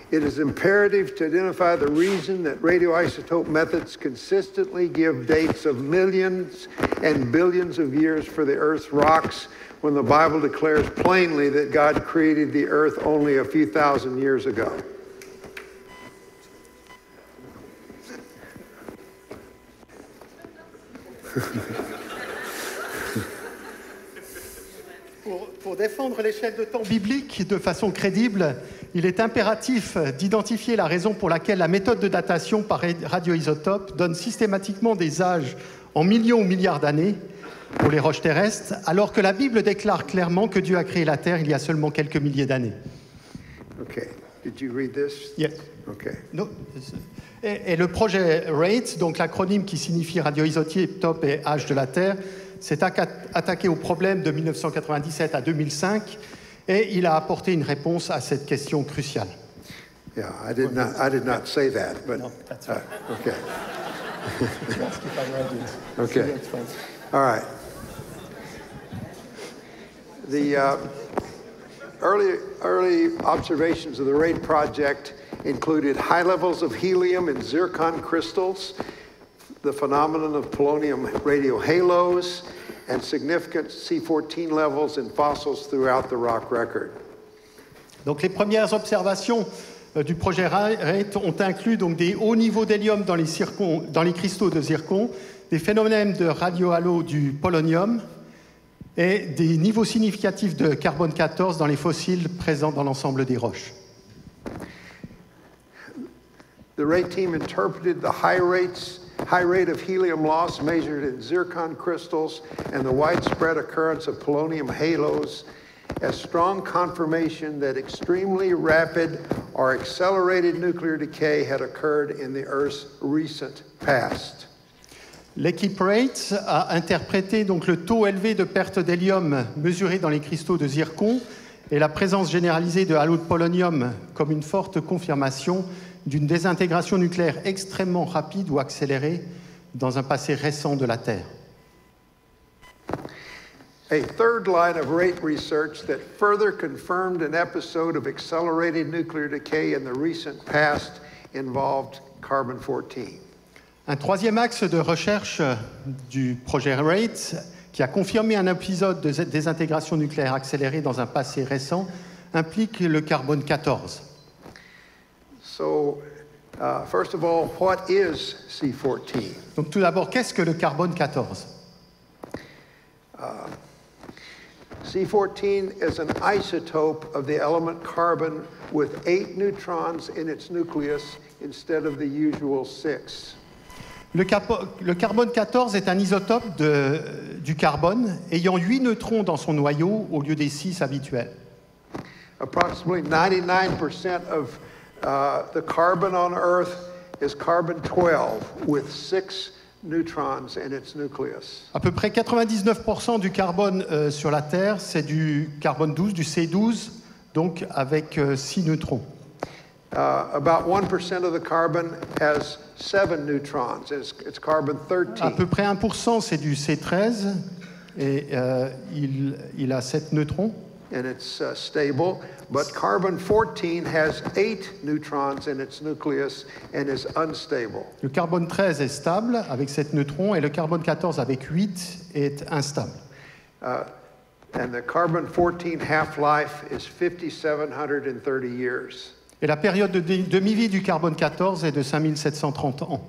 It is imperative to identify the reason that radioisotope methods consistently give dates of millions and billions of years for the Earth's rocks when the Bible declares plainly that God created the Earth only a few thousand years ago. Pour défendre l'échelle de temps biblique de façon crédible, il est impératif d'identifier la raison pour laquelle la méthode de datation par radioisotope donne systématiquement des âges en millions ou milliards d'années pour les roches terrestres, alors que la Bible déclare clairement que Dieu a créé la Terre il y a seulement quelques milliers d'années. Okay. Did you read this? Yes. Okay. No. Et le projet RATE, donc l'acronyme qui signifie radioisotope et âge de la Terre, s'est attaqué au problème de 1997 à 2005 et il a apporté une réponse à cette question cruciale. Yeah, I did not say that, but No, that's right. okay. Okay. All right. The early observations of the RATE project included high levels of helium in zircon crystals, the phenomenon of polonium radio halos, and significant C14 levels in fossils throughout the rock record. Donc les premières observations du projet RATE ont inclus donc des hauts niveaux d'hélium dans les cristaux de zircon, des phénomènes de radiohalo du polonium et des niveaux significatifs de carbone 14 dans les fossiles présents dans l'ensemble des roches. The RATE team interpreted the high rate of helium loss measured in zircon crystals and the widespread occurrence of polonium halos as strong confirmation that extremely rapid or accelerated nuclear decay had occurred in the Earth's recent past. L'équipe RATE a interprété donc le taux élevé de perte d'hélium mesuré dans les cristaux de zircon et la présence généralisée de halos de polonium comme une forte confirmation d'une désintégration nucléaire extrêmement rapide ou accélérée dans un passé récent de la Terre. A third line of RATE research that further confirmed an episode of accelerated nuclear decay in the recent past involved carbon-14. Un troisième axe de recherche du projet RATE, qui a confirmé un épisode de désintégration nucléaire accélérée dans un passé récent, implique le carbone 14. So, first of all, what is C14? Donc tout d'abord, qu'est-ce que le carbone 14 ? C14 is an isotope of the element carbon with 8 neutrons in its nucleus instead of the usual 6. Le carbone 14 est un isotope du carbone ayant 8 neutrons dans son noyau au lieu des 6 habituels. Approximately 99% of the carbon on Earth is carbon 12 with 6 neutrons in its nucleus. À peu près 99% du carbone sur la Terre, c'est du carbone 12, du C12, donc avec 6 neutrons. About 1% of the carbon has 7 neutrons. It's carbon 13. À peu près 1%, c'est du C13 et il a 7 neutrons. And it's stable, but carbon 14 has 8 neutrons in its nucleus and is unstable. Le carbone 13 est stable avec 7 neutrons et le carbone 14 avec 8 est instable. And the carbon 14 half-life is 5,730 years. Et la période de demi-vie du carbone 14 est de 5730 ans.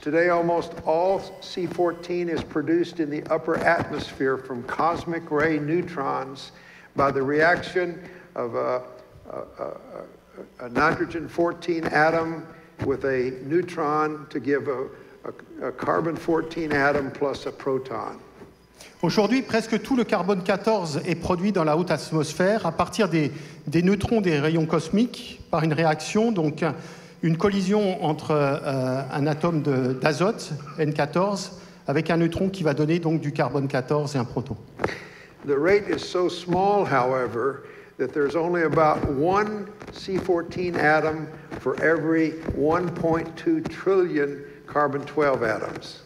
Today, almost all C14 is produced in the upper atmosphere from cosmic ray neutrons by the reaction of a nitrogen 14 atom with a neutron to give a carbon 14 atom plus a proton. Aujourd'hui, presque tout le carbone 14 est produit dans la haute atmosphère à partir des neutrons des rayons cosmiques par une réaction, donc une collision entre un atome d'azote, N14, avec un neutron qui va donner donc du carbone 14 et un proton. The rate is so small, however, that there's only about one C14 atom for every 1.2 trillion carbon 12 atoms.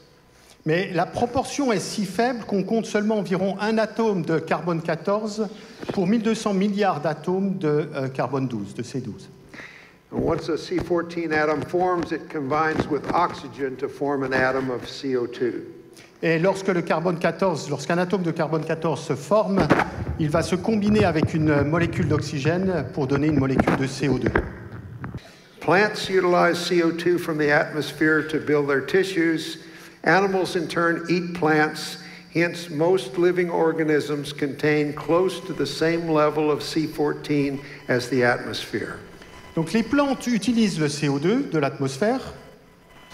Mais la proportion est si faible qu'on compte seulement environ un atome de carbone 14 pour 1200 milliards d'atomes de carbone 12, de C12. Once a C14 atom forms, it combines with oxygen to form an atom of CO2. Et lorsqu'un atome de carbone 14 se forme, il va se combiner avec une molécule d'oxygène pour donner une molécule de CO2. Plants utilize CO2 from the atmosphere to build their tissues. Animals, in turn, eat plants. Hence, most living organisms contain close to the same level of C14 as the atmosphere. Donc les plantes utilisent le CO2 de l'atmosphère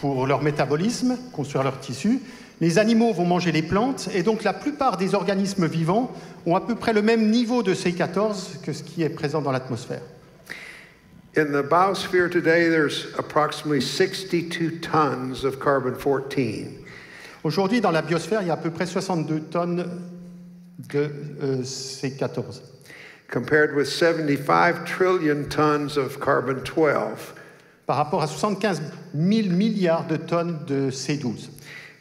pour leur métabolisme, construire leurs tissus. Les animaux vont manger les plantes et donc la plupart des organismes vivants ont à peu près le même niveau de C14 que ce qui est présent dans l'atmosphère. In the biosphere today, there's approximately 62 tons of carbon 14. Aujourd'hui, dans la biosphère, il y a à peu près 62 tonnes de C14. Compared with 75 trillion tons of carbon 12. Par rapport à 75 000 milliards de tonnes de C12.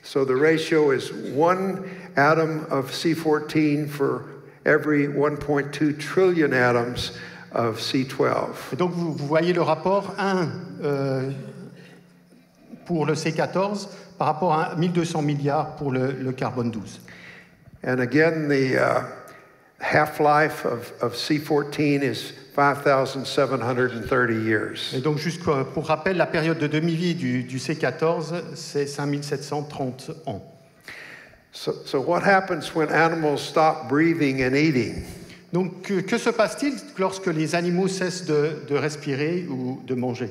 So the ratio is 1 atom of C14 for every 1.2 trillion atoms of C12. Et donc vous voyez le rapport 1 pour le C14 par rapport à 1200 milliards pour le carbone 12. And again, the half-life of C14 is 5,730 years. Et donc, juste pour rappel, la période de demi-vie du C14, c'est 5730 ans. So what happens when animals stop breathing and eating? Donc, que se passe-t-il lorsque les animaux cessent de respirer ou de manger?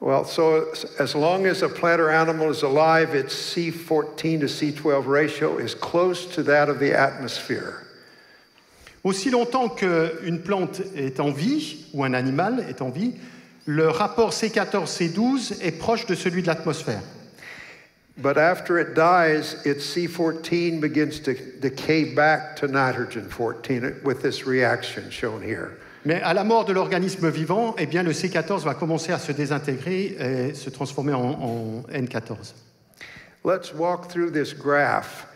Well, so as long as a plant or animal is alive, its C14 to C12 ratio is close to that of the atmosphere. Aussi longtemps qu'une plante est en vie, ou un animal est en vie, le rapport C14-C12 est proche de celui de l'atmosphère. But after it dies, its C14 begins to decay back to nitrogen 14 with this reaction shown here. Mais à la mort de l'organisme vivant, eh bien, le C14 va commencer à se désintégrer et se transformer en N14. Let's walk through this graph.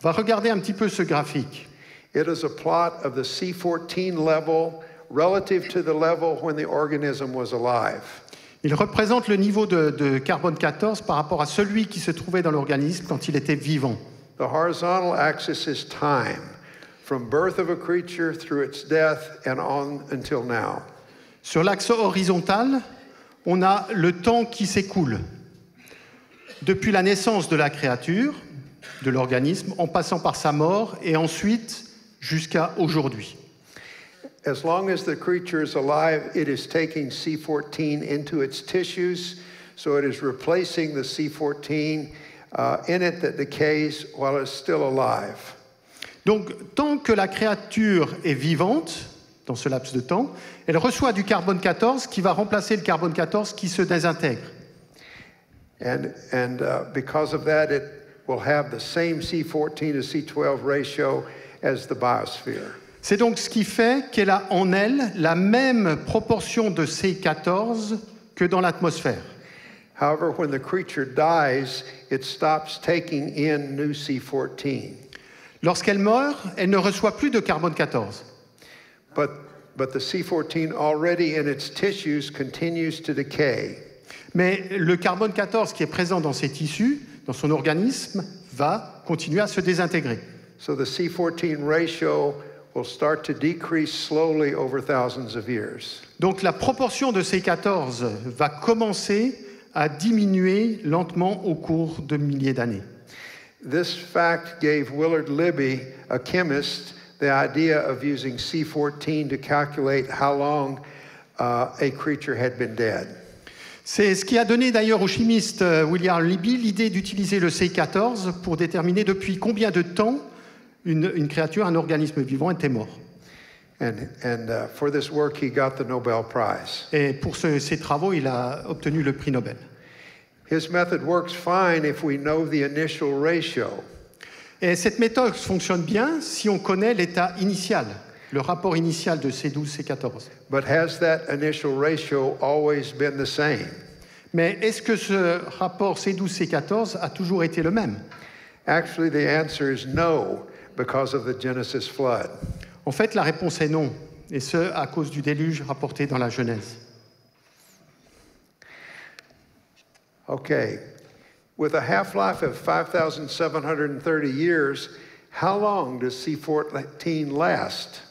On va regarder un petit peu ce graphique. It is a plot of the C14 level relative to the level when the organism was alive. Il représente le niveau de carbone 14 par rapport à celui qui se trouvait dans l'organisme quand il était vivant. The horizontal axis is time, from birth of a creature through its death and on until now. Sur l'axe horizontal, on a le temps qui s'écoule. Depuis la naissance de la créature, de l'organisme, en passant par sa mort et ensuite jusqu'à aujourd'hui. As long as the creature is alive, it is taking C14 into its tissues, so it is replacing the C14 in it that decays while it's still alive. Donc, tant que la créature est vivante, dans ce laps de temps, elle reçoit du carbone 14 qui va remplacer le carbone 14 qui se désintègre. And because of that, it will have the same C14 to C12 ratio as the biosphere. C'est donc ce qui fait qu'elle a en elle la même proportion de C14 que dans l'atmosphère. However, when the creature dies, it stops taking in new C14. Lorsqu'elle meurt, elle ne reçoit plus de carbone 14. But the C14 already in its tissues continues to decay. Mais le carbone 14 qui est présent dans ses tissus, dans son organisme, va continuer à se désintégrer. So the C14 ratio will start to decrease slowly over thousands of years. Donc la proportion de C14 va commencer à diminuer lentement au cours de milliers d'années. This fact gave Willard Libby, a chemist, the idea of using C14 to calculate how long a creature had been dead. C'est ce qui a donné d'ailleurs au chimiste William Libby l'idée d'utiliser le C14 pour déterminer depuis combien de temps une créature, un organisme vivant était mort. And for this work, he got the Nobel Prize. Et pour ces travaux, il a obtenu le prix Nobel. His method works fine if we know the initial ratio. Et cette méthode fonctionne bien si on connaît l'état initial, le rapport initial de C12, C14. But has that initial ratio always been the same? Mais est-ce que ce rapport C12-C14 a toujours été le même? Actually, the answer is no, because of the Genesis flood. En fait, la réponse est non, et ce, à cause du déluge rapporté dans la Genèse. Okay. With a half-life of 5,730 years, how long does C14 last?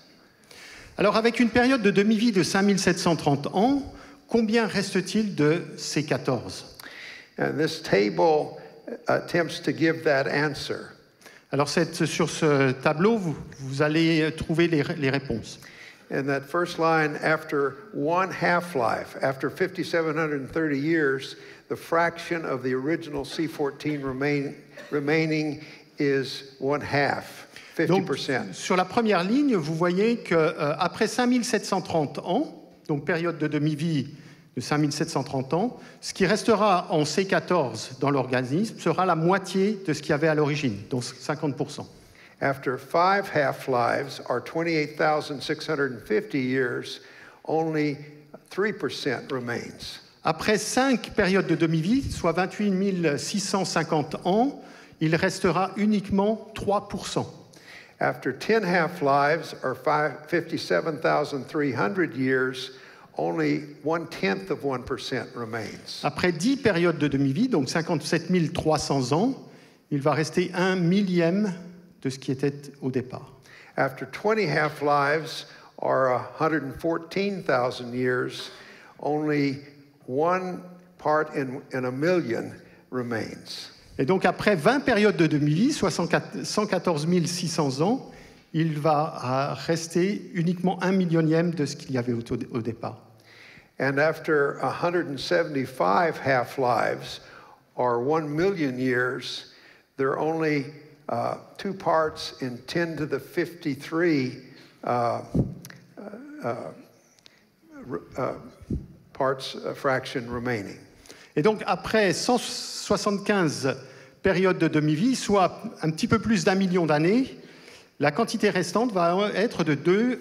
Alors, avec une période de demi-vie de 5730 ans, combien reste-t-il de C14? And this table attempts to give that answer. Alors, sur ce tableau, vous allez trouver les réponses. And that first line, after one half-life, after 5,730 years, the fraction of the original C14 remaining is 1/2, 50%. Donc, sur la première ligne, vous voyez qu'après 5730 ans, donc période de demi-vie de 5730 ans, ce qui restera en C14 dans l'organisme sera la moitié de ce qu'il y avait à l'origine, donc 50%. After 5 half-lives, or 28,650 years, only 3% remains. Après 5 périodes de demi-vie, soit 28 650 ans, il restera uniquement 3%. After 10 half-lives, or 57,300 years, only 1/10 of 1% remains. Après 10 périodes de demi-vie, donc 57 300 ans, il va rester 1/1000 de ce qui était au départ. After 20 half-lives, or 114,000 years, only 1 part in a million remains. Et donc après 20 périodes de demi-vie, soit 114 600 ans, il va rester uniquement 1/1000 de ce qu'il y avait au départ. And after 175 half-lives, or 1 million years, there are only 2 parts in 10 to the 53 parts fraction remaining. Et donc après 175 périodes de demi-vie, soit un petit peu plus d'1 million d'années, la quantité restante va être de 2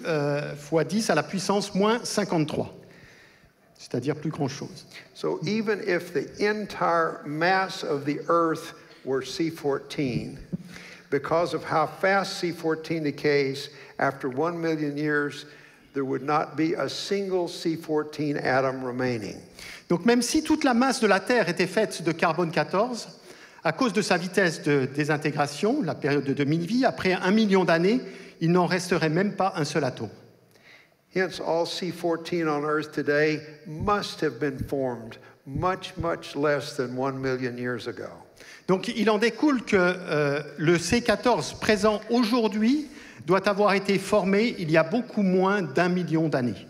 fois 10 à la puissance moins 53, c'est-à-dire plus grand-chose. So even if the entire mass of the Earth were C14, because of how fast C14 decays, after 1 million years, there would not be a single C14 atom remaining. Donc même si toute la masse de la Terre était faite de carbone 14, à cause de sa vitesse de désintégration, la période de demi-vie, après 1 million d'années, il n'en resterait même pas un seul atome. Hence, all C14 on Earth today must have been formed much, much less than 1 million years ago. Donc il en découle que le C14 présent aujourd'hui doit avoir été formé il y a beaucoup moins d'1 million d'années.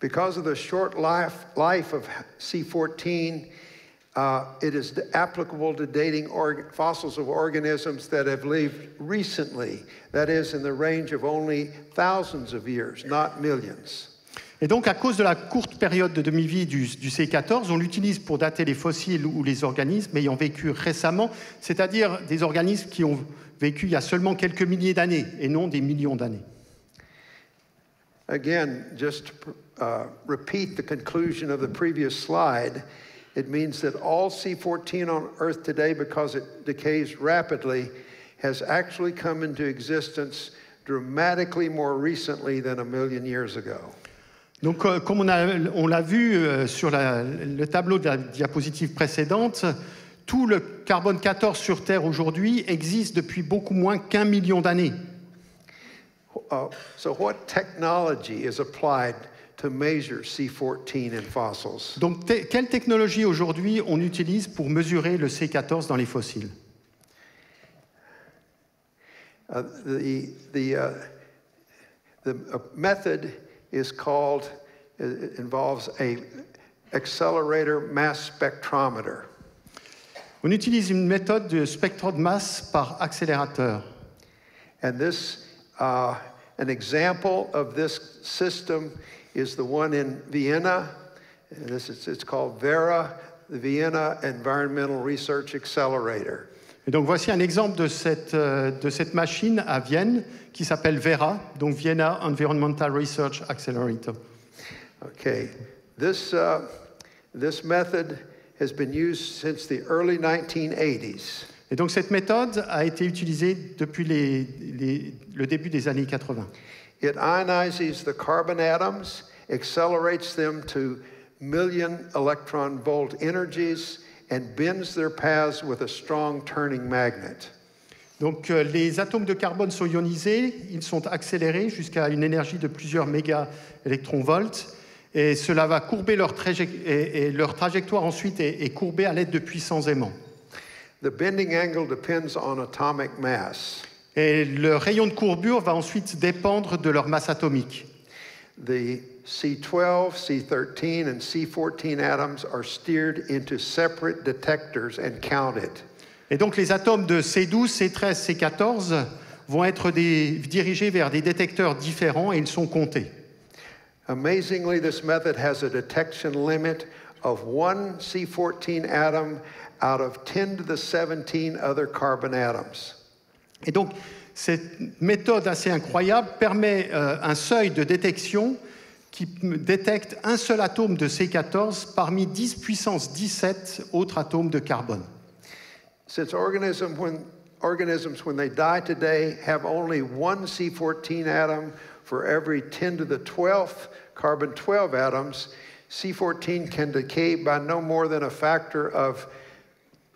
Because of the short life of C14, it is applicable to dating fossils of organisms that have lived recently, that is, in the range of only thousands of years, not millions. Et donc, à cause de la courte période de demi-vie du C14, on l'utilise pour dater les fossiles ou les organismes ayant vécu récemment, c'est-à-dire des organismes qui ont vécu il y a seulement quelques milliers d'années et non des millions d'années. Again, just to repeat the conclusion of the previous slide, it means that all C14 on Earth today, because it decays rapidly, has actually come into existence dramatically more recently than 1 million years ago. Donc, comme on l'a vu sur le tableau de la diapositive précédente, tout le carbone 14 sur Terre aujourd'hui existe depuis beaucoup moins qu'1 million d'années. So what technology is applied to measure C14 in fossils? Donc, quelle technologie aujourd'hui on utilise pour mesurer le C14 dans les fossiles? The method is called, it involves a accelerator mass spectrometer. On utilise une méthode de spectre de masse par accélérateur. And this, an example of this system is the one in Vienna. It's called VERA, the Vienna Environmental Research Accelerator. Et donc voici un exemple de cette machine à Vienne qui s'appelle VERA, donc Vienna Environmental Research Accelerator. Okay, this This method has been used since the early 1980s. Et donc cette méthode a été utilisée depuis le début des années 80. It ionizes the carbon atoms, accelerates them to million electron volt energies, and bends their paths with a strong turning magnet. Donc les atomes de carbone sont ionisés, ils sont accélérés jusqu'à une énergie de plusieurs méga-électronvolts, et cela va courber leur trajectoire ensuite est courbée à l'aide de puissants aimants. The bending angle depends on atomic mass. Et le rayon de courbure va ensuite dépendre de leur masse atomique. The C12, C13, and C14 atoms are steered into separate detectors and counted. Et donc les atomes de C12, C13, C14 vont être dirigés vers des détecteurs différents et ils sont comptés. Amazingly, this method has a detection limit of 1 C14 atom out of 10 to the 17 other carbon atoms. Et donc cette méthode assez incroyable permet un seuil de détection qui détecte un seul atome de C14 parmi 10 puissance 17 autres atomes de carbone. Since organisms, when they die today, have only 1 C14 atom for every 10 to the 12th carbon 12 atoms, C14 can decay by no more than a factor of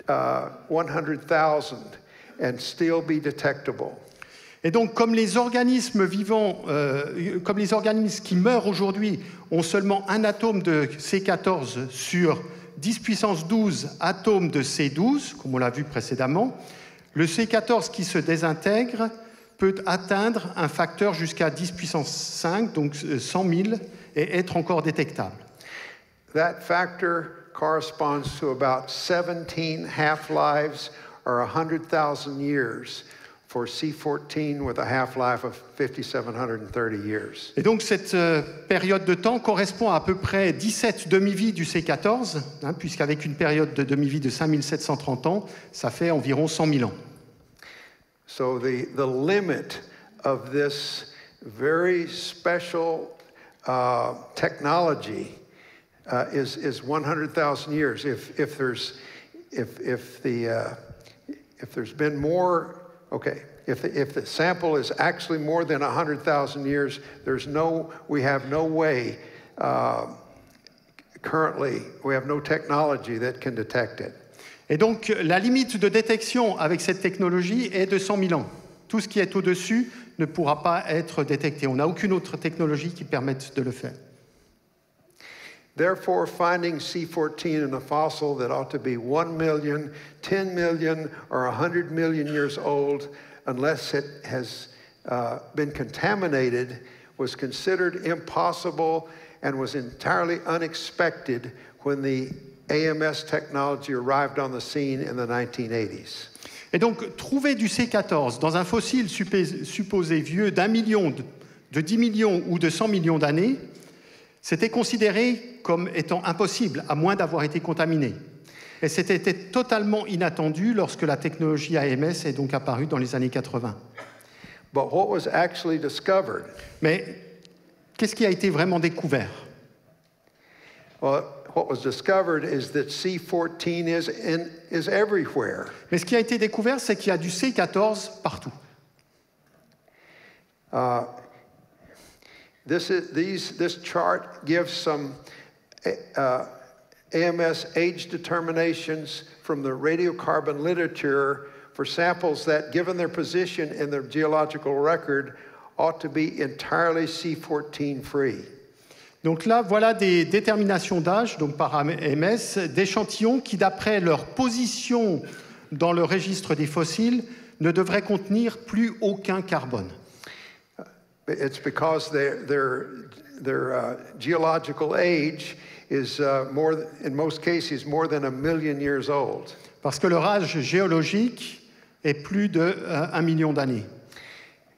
100,000 and still be detectable. Et donc, comme les organismes vivants, comme les organismes qui meurent aujourd'hui ont seulement un atome de C14 sur 10 puissance 12 atomes de C12, comme on l'a vu précédemment, le C14 qui se désintègre peut atteindre un facteur jusqu'à 10 puissance 5, donc 100 000, et être encore détectable. That factor corresponds to about 17 half-lives or 100,000 years for C14 with a half-life of 5,730 years. Et donc cette période de temps correspond à peu près 17 demi-vies du C14, puisqu'avec une période de demi-vie de 5730 ans, ça fait environ 100 000 ans. So the limit of this very special technology is 100,000 years. If there's been more, okay, if the sample is actually more than 100,000 years, we have no way currently, we have no technology that can detect it. Et donc, la limite de détection avec cette technologie est de 100 000 ans. Tout ce qui est au-dessus ne pourra pas être détecté. On n'a aucune autre technologie qui permette de le faire. Therefore, finding C14 in a fossil that ought to be 1 million, 10 million, or 100 million years old, unless it has been contaminated, was considered impossible and was entirely unexpected when the AMS technology arrived on the scene in the 1980s. Et donc, trouver du C14 dans un fossile supposé vieux d'1 million, de 10 millions ou de 100 millions d'années, c'était considéré comme étant impossible, à moins d'avoir été contaminé. Et c'était totalement inattendu lorsque la technologie AMS est donc apparue dans les années 80. But what was actually discovered? Mais qu'est-ce qui a été vraiment découvert? Well, what was discovered is that C14 is everywhere. Mais ce qui a été découvert, c'est qu'il y a du C14 partout. This chart gives some AMS age determinations from the radiocarbon literature for samples that, given their position in the geological record, ought to be entirely C14 free. Donc là, voilà des déterminations d'âge, donc par AMS, d'échantillons qui, d'après leur position dans le registre des fossiles, ne devraient contenir plus aucun carbone. It's because their geological age is in most cases, more than 1 million years old. Parce que leur âge géologique est plus de 1 million d'années.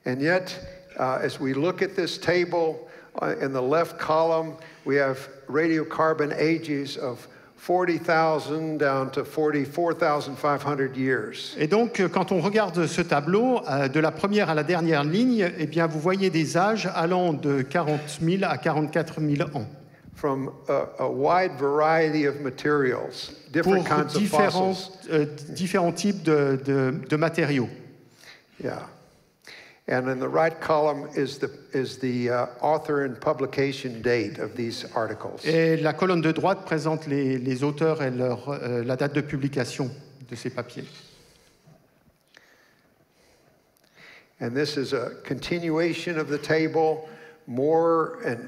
And yet, as we look at this table, in the left column, we have radiocarbon ages of 40,000 down to 44,500 years. Et donc, quand on regarde ce tableau, de la première à la dernière ligne, eh bien, vous voyez des âges allant de 40 000 à 44 000 ans. from a wide variety of materials, different pour kinds of fossils. différents types de matériaux. Yeah. And in the right column is the author and publication date of these articles. Et la colonne de droite présente les auteurs et la date de publication de ces papiers. And this is a continuation of the table, more and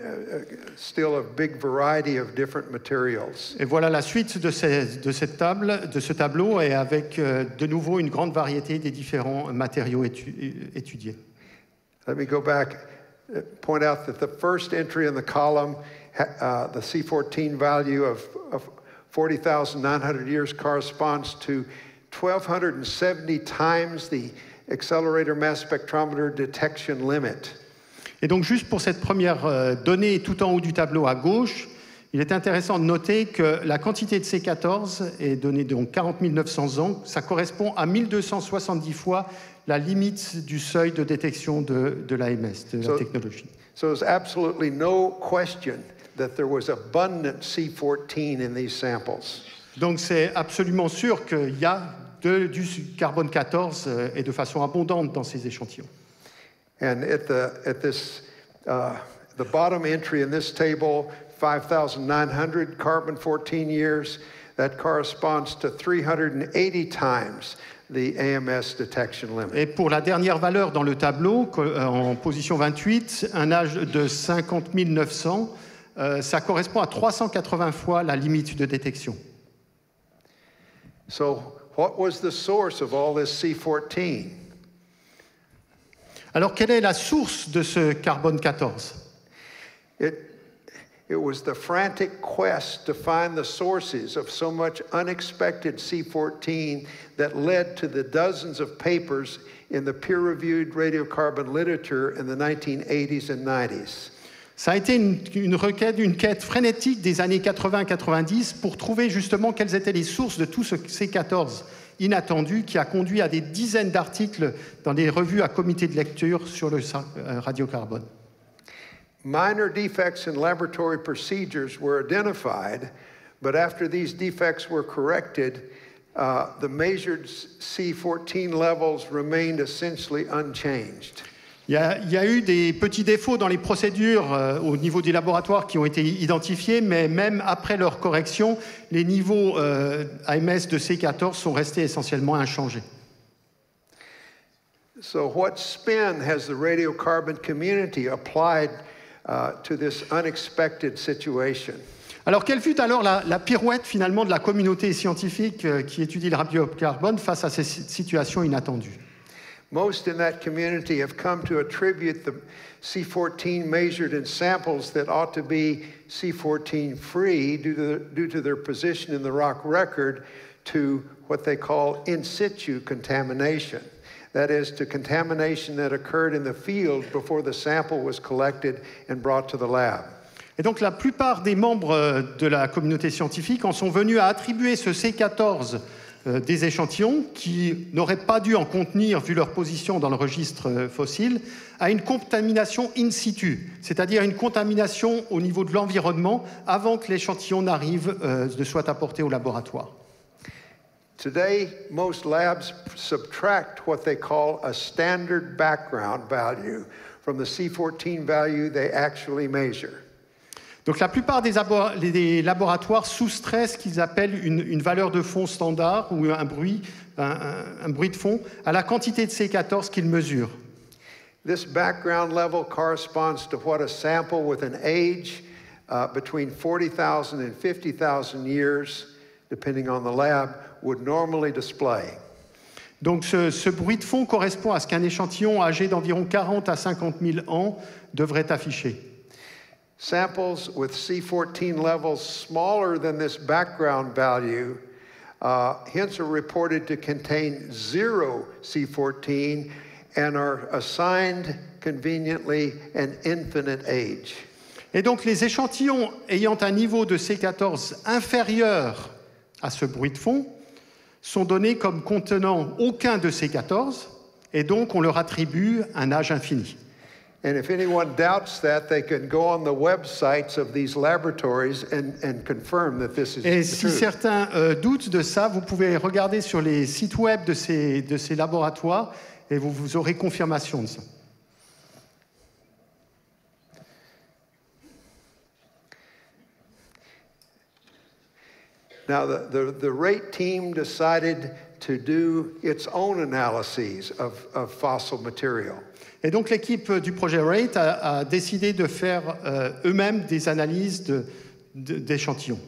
still a big variety of different materials. Et voilà la suite de ce tableau, et avec de nouveau une grande variété des différents matériaux étudiés. Let me go back, point out that the first entry in the column, the C14 value of 40,900 years corresponds to 1,270 times the accelerator mass spectrometer detection limit. Et donc juste pour cette première donnée tout en haut du tableau à gauche, il est intéressant de noter que la quantité de C14 est donnée donc 40 900 ans. Ça correspond à 1270 fois la limite du seuil de détection de l'AMS, de la technologie. So there's absolutely no question that there was abundant C14 in these samples. Donc c'est absolument sûr qu'il y a du carbone 14 et de façon abondante dans ces échantillons. And the bottom entry in this table, 5,900 carbon 14 years, that corresponds to 380 times the AMS detection limit. Et pour la dernière valeur dans le tableau, en position 28, un âge de 50 900, ça correspond à 380 fois la limite de détection. So what was the source of all this C14? Alors, quelle est la source de ce carbone 14? It was the frantic quest to find the sources of so much unexpected C14 that led to the dozens of papers in the peer-reviewed radiocarbon literature in the 1980s and 90s. Ça a été une quête frénétique des années 80-90 pour trouver justement quelles étaient les sources de tout ce C14 inattendu qui a conduit à des dizaines d'articles dans des revues à comité de lecture sur le radiocarbone. Minor defects in laboratory procedures were identified, but after these defects were corrected, the measured C14 levels remained essentially unchanged. Il y a eu des petits défauts dans les procédures au niveau des laboratoires qui ont été identifiés, mais même après leur correction, les niveaux AMS de C14 sont restés essentiellement inchangés. So what spin has the radiocarbon community applied to this unexpected situation? Alors, quelle fut alors la pirouette finalement de la communauté scientifique qui étudie le radiocarbone face à ces situations inattendues? Most in that community have come to attribute the C14 measured in samples that ought to be C14 free due to their position in the rock record to what they call in situ contamination. That is, to contamination that occurred in the field before the sample was collected and brought to the lab. Et donc la plupart des membres de la communauté scientifique en sont venus à attribuer ce C14 des échantillons qui n'auraient pas dû en contenir vu leur position dans le registre fossile, à une contamination in situ, c'est-à-dire une contamination au niveau de l'environnement avant que l'échantillon n'arrive, ne soit apporté au laboratoire. Today, most labs subtract what they call a standard background value from the C14 value they actually measure. Donc la plupart des laboratoires soustraient ce qu'ils appellent une valeur de fond standard ou un bruit de fond à la quantité de C14 qu'ils mesurent. This background level corresponds to what a sample with an age between 40,000 and 50,000 years, depending on the lab, would normally display. Donc ce bruit de fond correspond à ce qu'un échantillon âgé d'environ 40 à 50 000 ans devrait afficher. Samples with C14 levels smaller than this background value, hence are reported to contain 0 C14 and are assigned conveniently an infinite age. Et donc les échantillons ayant un niveau de C14 inférieur à ce bruit de fond sont donnés comme contenant aucun de C14 et donc on leur attribue un âge infini. And if anyone doubts that, they can go on the websites of these laboratories and confirm that this is Et the si truth. certains doutent de ça, vous pouvez regarder sur les sites web de ces laboratoires et vous aurez confirmation de ça. Now, the rate team decided to do its own analyses of fossil material. Et donc l'équipe du projet RATE a décidé de faire eux-mêmes des analyses d'échantillons.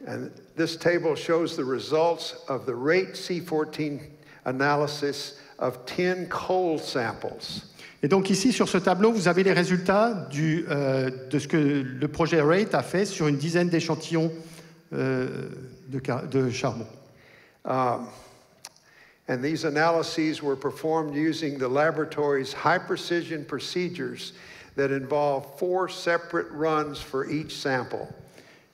And this table shows the results of the rate C14 analysis of 10 coal samples. Et donc ici, sur ce tableau, vous avez les résultats de ce que le projet RATE a fait sur une dizaine d'échantillons de charbon. And these analyses were performed using the laboratory's high-precision procedures that involve 4 separate runs for each sample.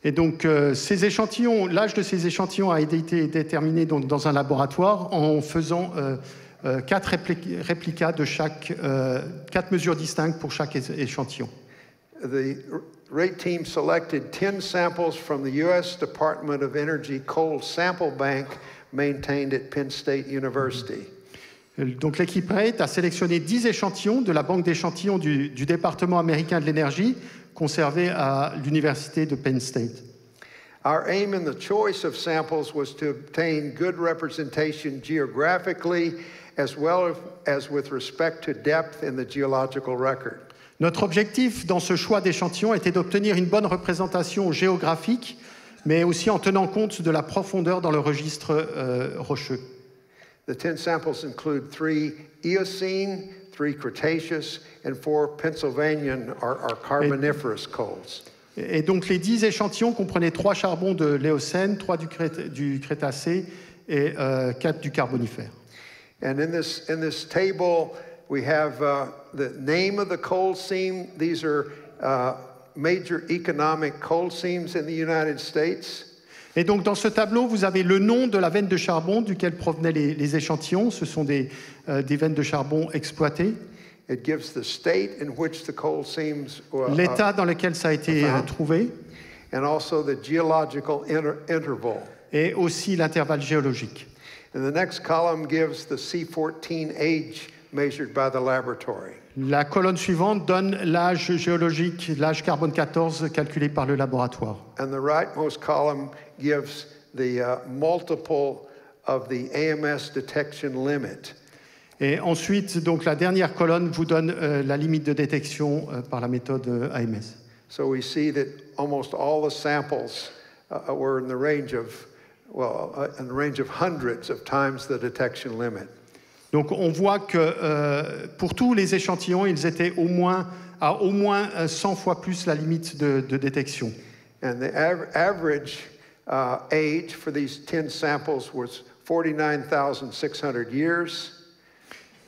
Et donc ces échantillons, l'âge de ces échantillons a été déterminé donc, dans un laboratoire en faisant 4 réplicas de 4 mesures distinctes pour chaque échantillon. The rate team selected 10 samples from the U.S. Department of Energy Coal Sample Bank maintained at Penn State University. Donc l'équipe RATE a sélectionné 10 échantillons de la banque d'échantillons du département américain de l'énergie conservée à l'université de Penn State. Our aim in the choice of samples was to obtain good representation geographically as well as with respect to depth in the geological record. Notre objectif dans ce choix d'échantillons était d'obtenir une bonne représentation géographique, mais aussi en tenant compte de la profondeur dans le registre rocheux. The 10 samples include 3 Eocene, 3 Cretaceous, and 4 Pennsylvanian or Carboniferous coals. Et donc les 10 échantillons comprenaient 3 charbons de l'Éocène, 3 du Crétacé et 4 du Carbonifère. And in this table, we have the name of the coal seam. These are major economic coal seams in the United States. Et donc dans ce tableau, vous avez le nom de la veine de charbon duquel provenaient les échantillons. Ce sont des veines de charbon exploitées. It gives the state in which the coal seams L'état dans lequel ça a été trouvé. And also the geological interval. Et aussi l'intervalle géologique. And the next column gives the C14 age measured by the laboratory. La colonne suivante donne l'âge géologique, l'âge carbone 14 calculé par le laboratoire. And the rightmost column gives the multiple of the AMS detection limit. Et ensuite, donc, la dernière colonne vous donne la limite de détection par la méthode AMS. So we see that almost all the samples were in the range of, hundreds of times the detection limit. Donc on voit que pour tous les échantillons, ils étaient à au moins 100 fois plus la limite de détection. And the average age for these 10 samples was 49,600 years.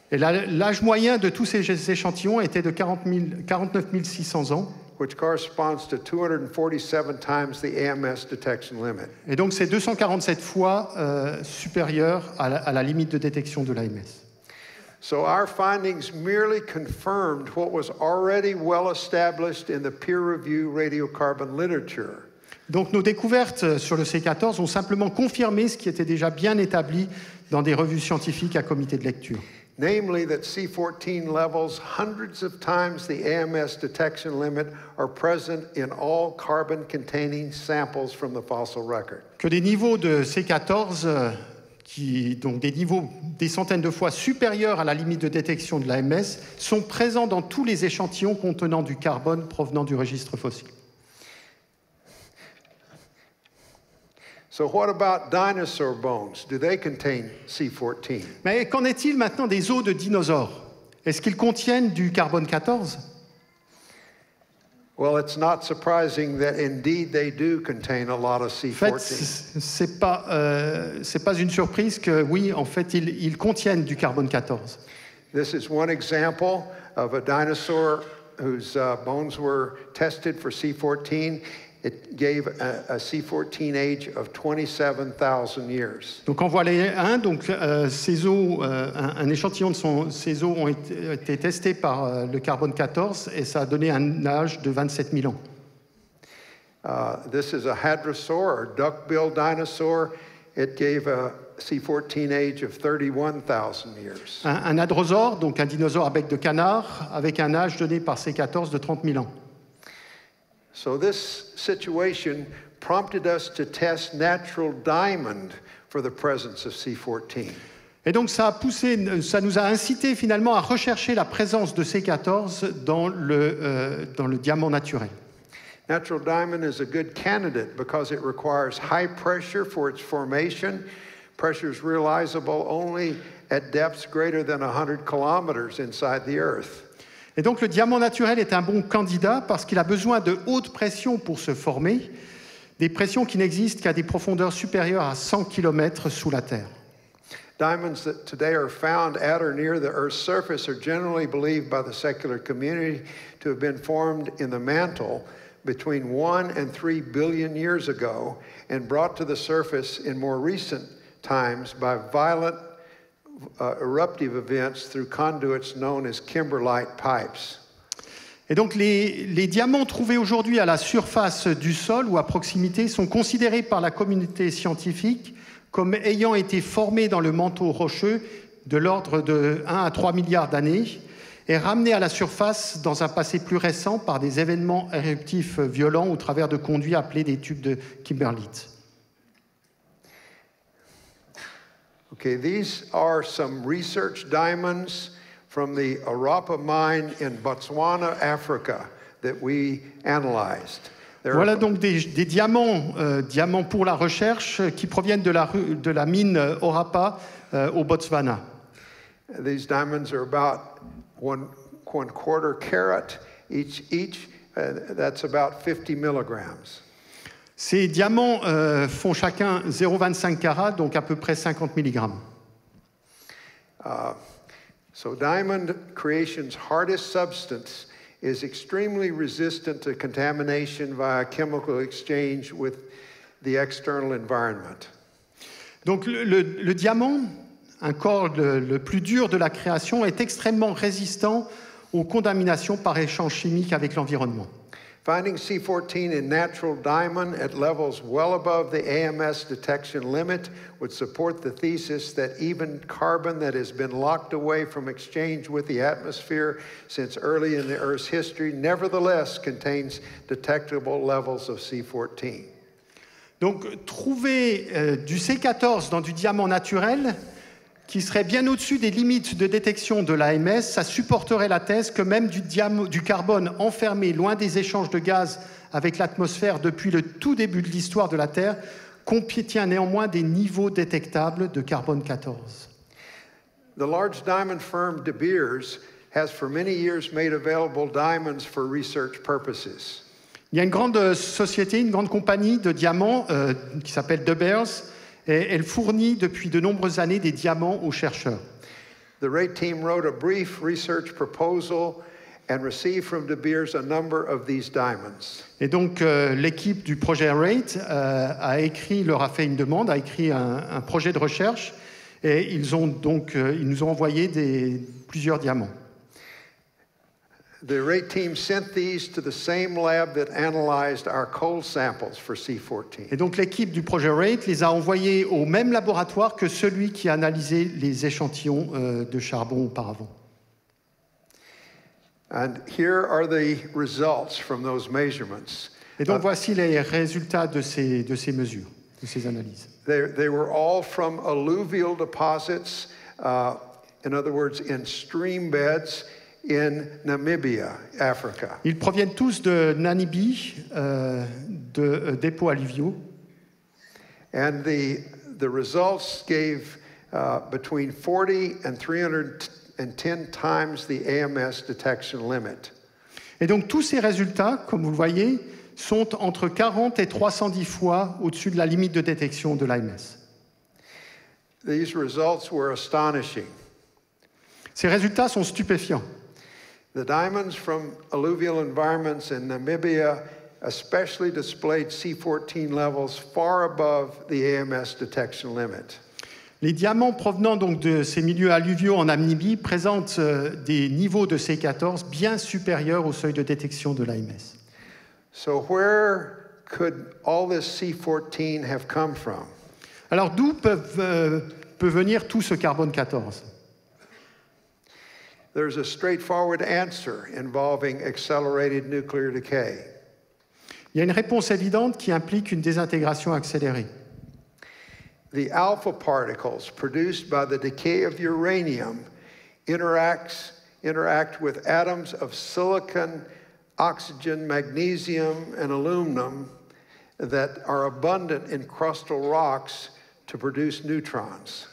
Et l'âge moyen de tous ces échantillons était de 49 600 ans. Which corresponds to 247 times the AMS detection limit. Et donc c'est 247 fois supérieur à la limite de détection de l'AMS. So our findings merely confirmed what was already well established in the peer-reviewed radiocarbon literature. Donc nos découvertes sur le C14 ont simplement confirmé ce qui était déjà bien établi dans des revues scientifiques à comité de lecture. Namely that C14 levels hundreds of times the AMS detection limit are present in all carbon-containing samples from the fossil record. Que des niveaux de C14, donc des niveaux des centaines de fois supérieurs à la limite de détection de l'AMS, sont présents dans tous les échantillons contenant du carbone provenant du registre fossile. So what about dinosaur bones? Do they contain C14? Mais qu'en est-il maintenant des os de dinosaures? Est-ce qu'ils contiennent du carbone 14? Well, it's not surprising that indeed they do contain a lot of C14. En fait, c'est pas une surprise que oui, en fait, ils contiennent du carbone 14. This is one example of a dinosaur whose bones were tested for C14. it gave a C14 age of 27,000 years. Donc en voilà un, donc ces eaux, un échantillon de ces eaux ont été testés par le carbone 14 et ça a donné un âge de 27 000 ans. This is a hadrosaur or duck-billed dinosaur. It gave a C14 age of 31,000 years. Un hadrosaure, donc un dinosaure à bec de canard, avec un âge donné par C14 de 30 000 ans. So this situation prompted us to test natural diamond for the presence of C14. Et donc ça nous a incité finalement à rechercher la présence de C14 dans le diamant naturel. Natural diamond is a good candidate because it requires high pressure for its formation. Pressure is realizable only at depths greater than 100 kilometers inside the Earth. Et donc le diamant naturel est un bon candidat parce qu'il a besoin de hautes pressions pour se former, des pressions qui n'existent qu'à des profondeurs supérieures à 100 km sous la Terre. Diamonds that today are found at or near the Earth's surface are generally believed by the secular community to have been formed in the mantle between 1 and 3 billion years ago and brought to the surface in more recent times by violent eruptive events through conduits known as kimberlite pipes. Et donc les diamants trouvés aujourd'hui à la surface du sol ou à proximité sont considérés par la communauté scientifique comme ayant été formés dans le manteau rocheux de l'ordre de 1 à 3 milliards d'années et ramenés à la surface dans un passé plus récent par des événements éruptifs violents au travers de conduits appelés des tubes de kimberlite. Okay, these are some research diamonds from the Orapa mine in Botswana, Africa, that we analyzed. Voilà donc des diamants pour la recherche qui proviennent de la mine Orapa au Botswana. These diamonds are about one quarter carat each. That's about 50 milligrams. Ces diamants font chacun 0,25 carats, donc à peu près 50 mg. So diamond creation's hardest substance is extremely resistant to contamination via chemical exchange with the external environment. Donc le diamant, un corps le plus dur de la création, est extrêmement résistant aux contaminations par échange chimique avec l'environnement. Finding C14 in natural diamond at levels well above the AMS detection limit would support the thesis that even carbon that has been locked away from exchange with the atmosphere since early in the Earth's history nevertheless contains detectable levels of C14. Donc trouver du C14 dans du diamant naturel qui serait bien au-dessus des limites de détection de l'AMS, ça supporterait la thèse que même du carbone enfermé loin des échanges de gaz avec l'atmosphère depuis le tout début de l'histoire de la Terre contient néanmoins des niveaux détectables de carbone 14. The large diamond firm De Beers has for many years made available diamonds for research purposes. Il y a une grande société, une grande compagnie de diamants qui s'appelle De Beers, et elle fournit depuis de nombreuses années des diamants aux chercheurs. The RATE team wrote a brief research proposal and received from De Beers a number of these diamonds. Et donc l'équipe du projet RATE leur a fait une demande, a écrit un projet de recherche, et ils nous ont envoyé plusieurs diamants. The RATE team sent these to the same lab that analyzed our coal samples for C14. Et donc l'équipe du projet RATE les a envoyés au même laboratoire que celui qui a analysé les échantillons de charbon auparavant. And here are the results from those measurements. Et donc voici les résultats de ces mesures, de ces analyses. They were all from alluvial deposits, in other words, in stream beds in Namibia, Africa. Ils proviennent tous de Namibie, de dépôts alluviaux. And the results gave between 40 and 310 times the AMS detection limit. Et donc tous ces résultats, comme vous le voyez, sont entre 40 et 310 fois au-dessus de la limite de détection de l'AMS. These results were astonishing. Ces résultats sont stupéfiants. The diamonds from alluvial environments in Namibia especially displayed C14 levels far above the AMS detection limit. Les diamants provenant donc de ces milieux alluviaux en Namibie présentent des niveaux de C14 bien supérieurs au seuil de détection de l'AMS. So where could all this C14 have come from? Alors d'où peut venir tout ce carbone 14 ? There's a straightforward answer involving accelerated nuclear decay. Il y a une réponse évidente qui implique une désintégration accélérée. The alpha particles produced by the decay of uranium interact with atoms of silicon, oxygen, magnesium, and aluminum that are abundant in crustal rocks to produce neutrons.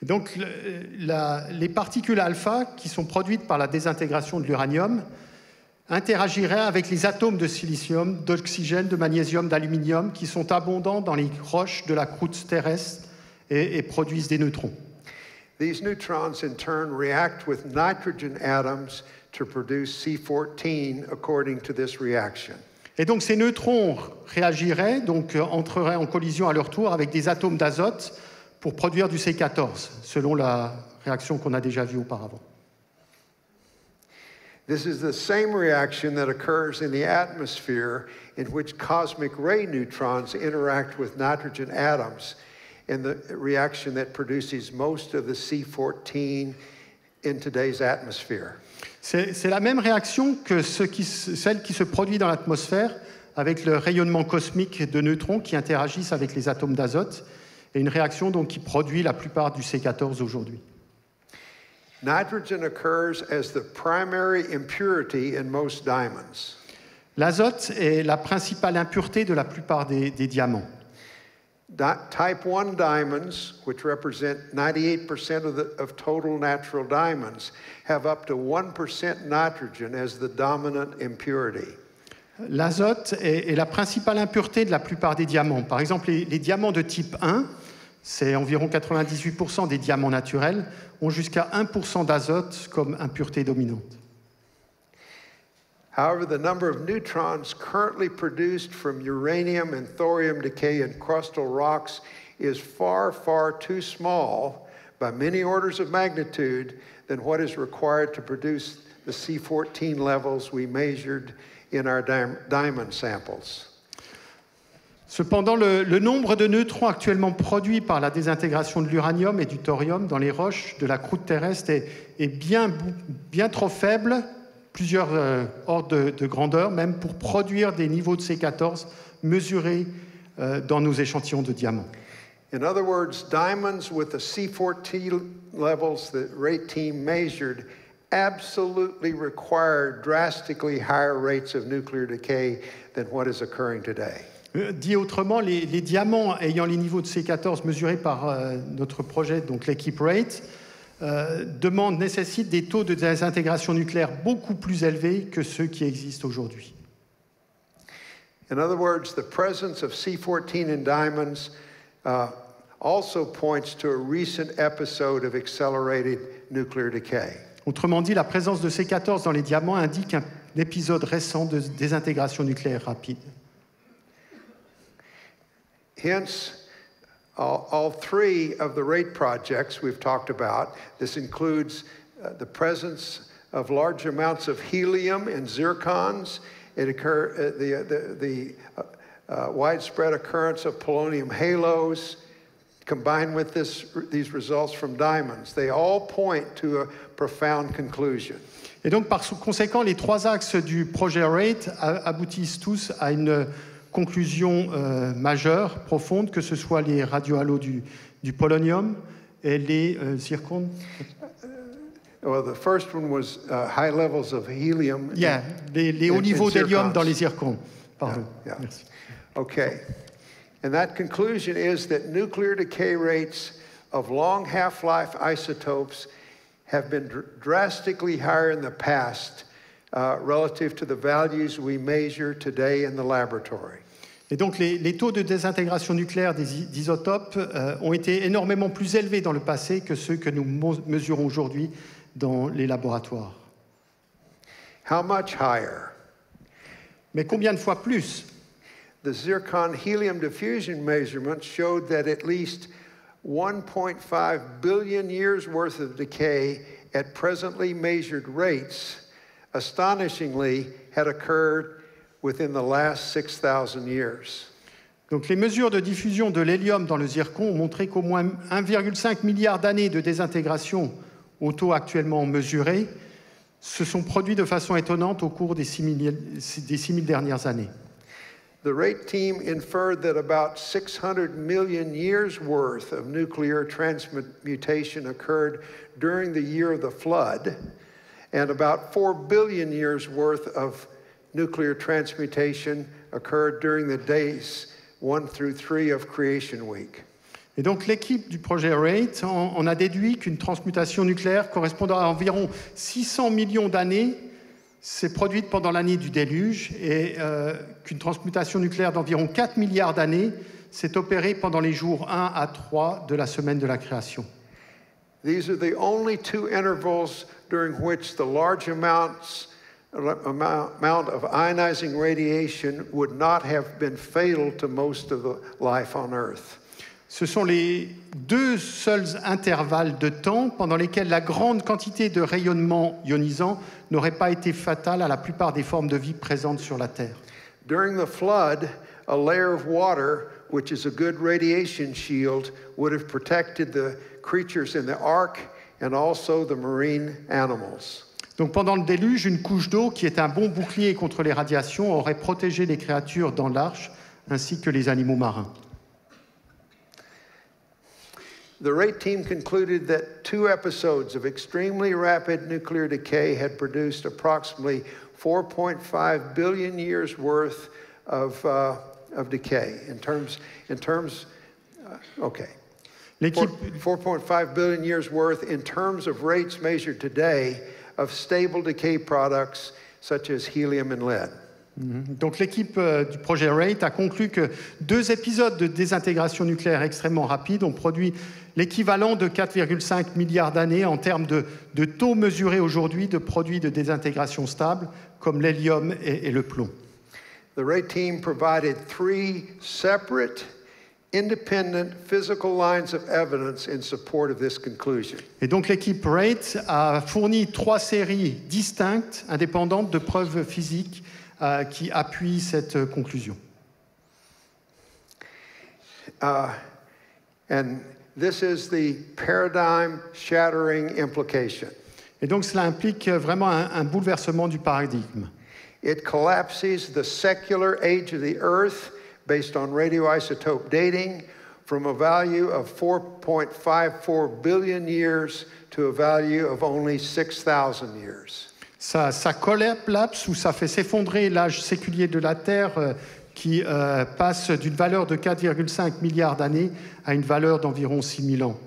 Donc les particules alpha qui sont produites par la désintégration de l'uranium interagiraient avec les atomes de silicium, d'oxygène, de magnésium, d'aluminium qui sont abondants dans les roches de la croûte terrestre et produisent des neutrons. These neutrons in turn react with nitrogen atoms to produce C14 according to this reaction. Et donc ces neutrons réagiraient, donc entreraient en collision à leur tour avec des atomes d'azote pour produire du C14, selon la réaction qu'on a déjà vue auparavant. This is the same reaction that occurs in the atmosphere in which cosmic ray neutrons interact with nitrogen atoms in the reaction that produces most of the C14 in today's atmosphere. C'est la même réaction que celle qui se produit dans l'atmosphère avec le rayonnement cosmique de neutrons qui interagissent avec les atomes d'azote, et une réaction donc qui produit la plupart du C14 aujourd'hui. Nitrogen occurs as the primary impurity in most diamonds. L'azote est la principale impureté de la plupart des diamants. Type 1 diamonds, which represent 98% of total natural diamonds, have up to 1% nitrogen as the dominant impurity. L'azote est la principale impureté de la plupart des diamants. Par exemple, les diamants de type 1, c'est environ 98% des diamants naturels, ont jusqu'à 1% d'azote comme impureté dominante. However, the number of neutrons currently produced from uranium and thorium decay in crustal rocks is far, far too small, by many orders of magnitude, than what is required to produce the C14 levels we measured in our diamond samples. Cependant, le nombre de neutrons actuellement produits par la désintégration de l'uranium et du thorium dans les roches de la croûte terrestre est bien trop faible, plusieurs ordres de grandeur, même pour produire des niveaux de C14 mesurés dans nos échantillons de diamants. In other words, diamonds with the C14 levels that Rate Team measured absolutely require drastically higher rates of nuclear decay than what is occurring today. Dit autrement, les diamants ayant les niveaux de C14 mesurés par notre projet, donc l'équipe Rate, nécessitent des taux de désintégration nucléaire beaucoup plus élevés que ceux qui existent aujourd'hui. In other words, the presence of C14 in diamonds also points to a recent episode of accelerated nuclear decay. Autrement dit, la présence de C14 dans les diamants indique un épisode récent de désintégration nucléaire rapide. Hence, all three of the Rate projects we've talked about, this includes the presence of large amounts of helium and zircons. It the widespread occurrence of polonium halos, combined with these results from diamonds. They all point to a profound conclusion. Et donc, par conséquent, les trois axes du projet Rate aboutissent tous à une conclusion majeure, profonde, que ce soit les radiohalos du polonium et les zircons. Well, the first one was high levels of helium. Yeah, les hauts niveaux d'hélium dans les zircons. Pardon. Yeah. Merci. Okay. And that conclusion is that nuclear decay rates of long half-life isotopes have been drastically higher in the past relative to the values we measure today in the laboratory. Et donc les taux de désintégration nucléaire des isotopes ont été énormément plus élevés dans le passé que ceux que nous mesurons aujourd'hui dans les laboratoires. How much higher? Mais combien de fois plus? The zircon helium diffusion measurements showed that at least 1.5 billion years worth of decay at presently measured rates, astonishingly, had occurred within the last 6,000 years. Donc les mesures de diffusion de l'hélium dans le zircon ont montré qu'au moins 1,5 milliard d'années de désintégration au taux actuellement mesuré se sont produits de façon étonnante au cours des 6 000 dernières années. The rate team inferred that about 600 million years worth of nuclear transmutation occurred during the year of the flood, and about 4 billion years worth of nuclear transmutation occurred during the days 1 through 3 of Creation Week. Et donc l'équipe du projet RATE en a déduit qu'une transmutation nucléaire correspondant à environ 600 millions d'années s'est produite pendant l'année du déluge et qu'une transmutation nucléaire d'environ 4 milliards d'années s'est opérée pendant les jours 1 à 3 de la semaine de la création. These are the only two intervals during which the large amount of ionizing radiation would not have been fatal to most of the life on Earth. Ce sont les deux seuls intervalles de temps pendant lesquels la grande quantité de rayonnement ionisant n'aurait pas été fatale à la plupart des formes de vie présentes sur la Terre. During the flood, a layer of water, which is a good radiation shield, would have protected the creatures in the ark and also the marine animals. Donc pendant le déluge, une couche d'eau qui est un bon bouclier contre les radiations aurait protégé les créatures dans l'arche ainsi que les animaux marins. The rate team concluded that 2 episodes of extremely rapid nuclear decay had produced approximately 4.5 billion years worth of decay. L'équipe 4.5 billion years worth in terms of rates measured today of stable decay products such as helium and lead. Donc l'équipe du projet RATE a conclu que 2 épisodes de désintégration nucléaire extrêmement rapides ont produit l'équivalent de 4,5 milliards d'années en termes de taux mesurés aujourd'hui de produits de désintégration stable comme l'hélium et le plomb. The RATE team provided 3 separate, independent physical lines of evidence in support of this conclusion. Et donc l'équipe RATE a fourni 3 séries distinctes, indépendantes de preuves physiques qui appuient cette conclusion. And this is the paradigm-shattering implication. Et donc cela implique vraiment un bouleversement du paradigme. It collapses the secular age of the Earth based on radioisotope dating from a value of 4.54 billion years to a value of only 6,000 years. Ça collapse ou ça fait s'effondrer l'âge séculier de la Terre qui passe d'une valeur de 4,5 milliards d'années à une valeur d'environ 6 000 ans.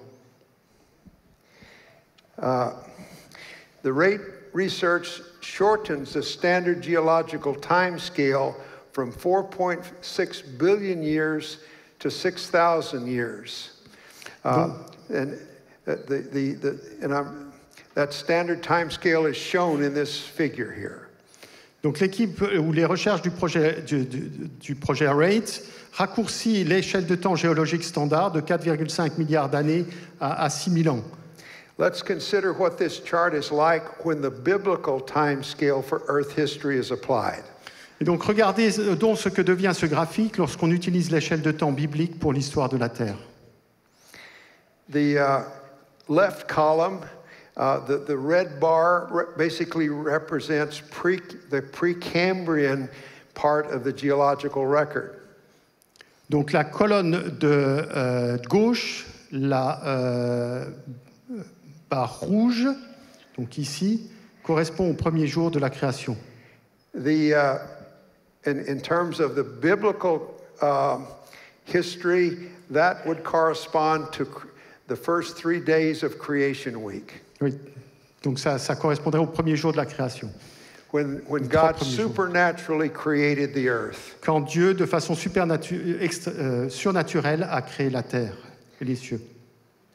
The rate research shortens the standard geological timescale from 4.6 billion years to 6,000 years. That standard timescale is shown in this figure here. Donc l'équipe ou les recherches du projet RATE raccourcit l'échelle de temps géologique standard de 4,5 milliards d'années à 6 000 ans. Let's consider what this chart is like when the biblical timescale for Earth history is applied. Et donc regardez donc ce que devient ce graphique lorsqu'on utilise l'échelle de temps biblique pour l'histoire de la Terre. The left column, the red bar basically represents the Precambrian part of the geological record. Donc la colonne de gauche, la barre rouge, donc ici, correspond au premier jour de la création. In terms of the biblical history, that would correspond to the first 3 days of Creation Week. Oui, donc ça correspondrait au premier jour de la création. When God supernaturally created the earth. Quand Dieu, de façon surnaturelle, a créé la terre et les cieux.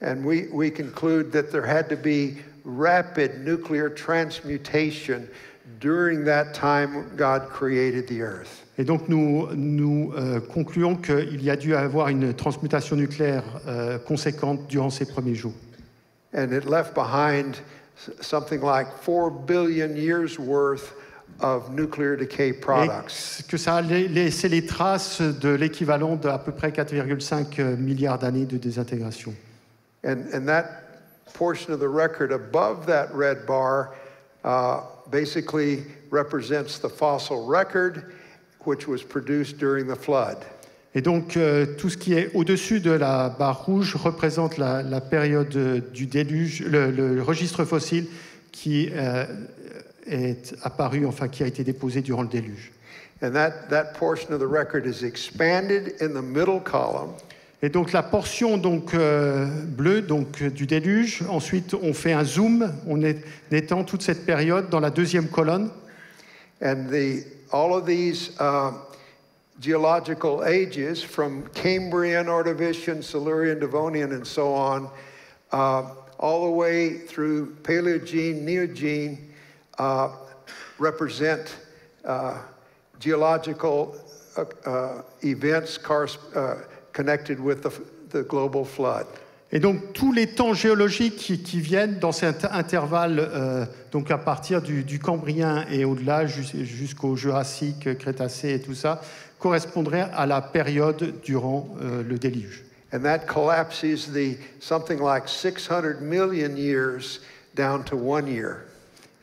And we conclude that there had to be rapid nuclear transmutation during that time God created the earth. Et donc nous concluons qu'il y a dû avoir une transmutation nucléaire conséquente durant ces premiers jours. And it left behind something like 4 billion years worth of nuclear decay products. Et que ça a laissé les traces de l'équivalent d'à peu près 4,5 milliards d'années de désintégration. And that portion of the record above that red bar basically represents the fossil record which was produced during the flood. Et donc, tout ce qui est au-dessus de la barre rouge représente la période du déluge, le registre fossile qui est apparu, enfin qui a été déposé durant le déluge. And that portion of the record is expanded in the middle column. Et donc la portion bleue du déluge, ensuite on fait un zoom, on étend toute cette période dans la deuxième colonne. And all of these geological ages, from Cambrian, Ordovician, Silurian, Devonian, and so on, all the way through Paleogene, Neogene, represent geological events connected with the global flood. Et donc tous les temps géologiques qui viennent dans cet intervalle, donc à partir du Cambrien et au-delà jusqu'au Jurassique, Crétacé et tout ça, correspondraient à la période durant le déluge. And that collapses something like 600 million years down to 1 year.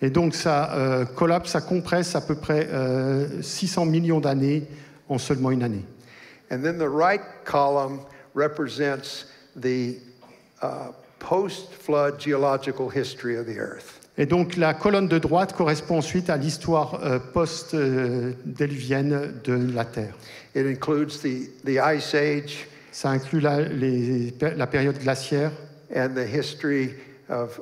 Et donc ça collapse, ça compresse à peu près 600 millions d'années en seulement une année. And then the right column represents the post-flood geological history of the Earth. Et donc la colonne de droite correspond ensuite à l'histoire post-déluvienne de la Terre. It includes the Ice Age. Ça inclut la période glaciaire. And the history of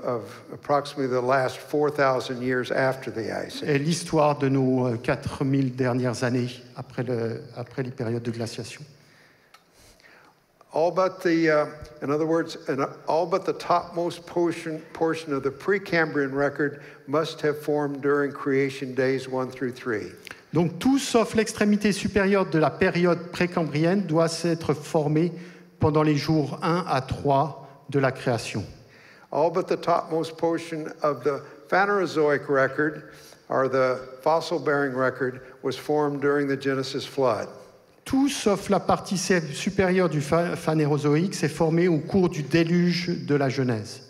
approximately the last 4,000 years after the Ice Age. Et l'histoire de nos 4000 dernières années après les périodes de glaciation. All but in other words, all but the topmost portion of the Precambrian record must have formed during creation days 1 through 3. Donc tout sauf l'extrémité supérieure de la période précambrienne doit s'être formé pendant les jours 1 à 3 de la création. All but the topmost portion of the Phanerozoic record, or the fossil-bearing record, was formed during the Genesis flood. Tout sauf la partie supérieure du Phanérozoïque s'est formé au cours du déluge de la Genèse.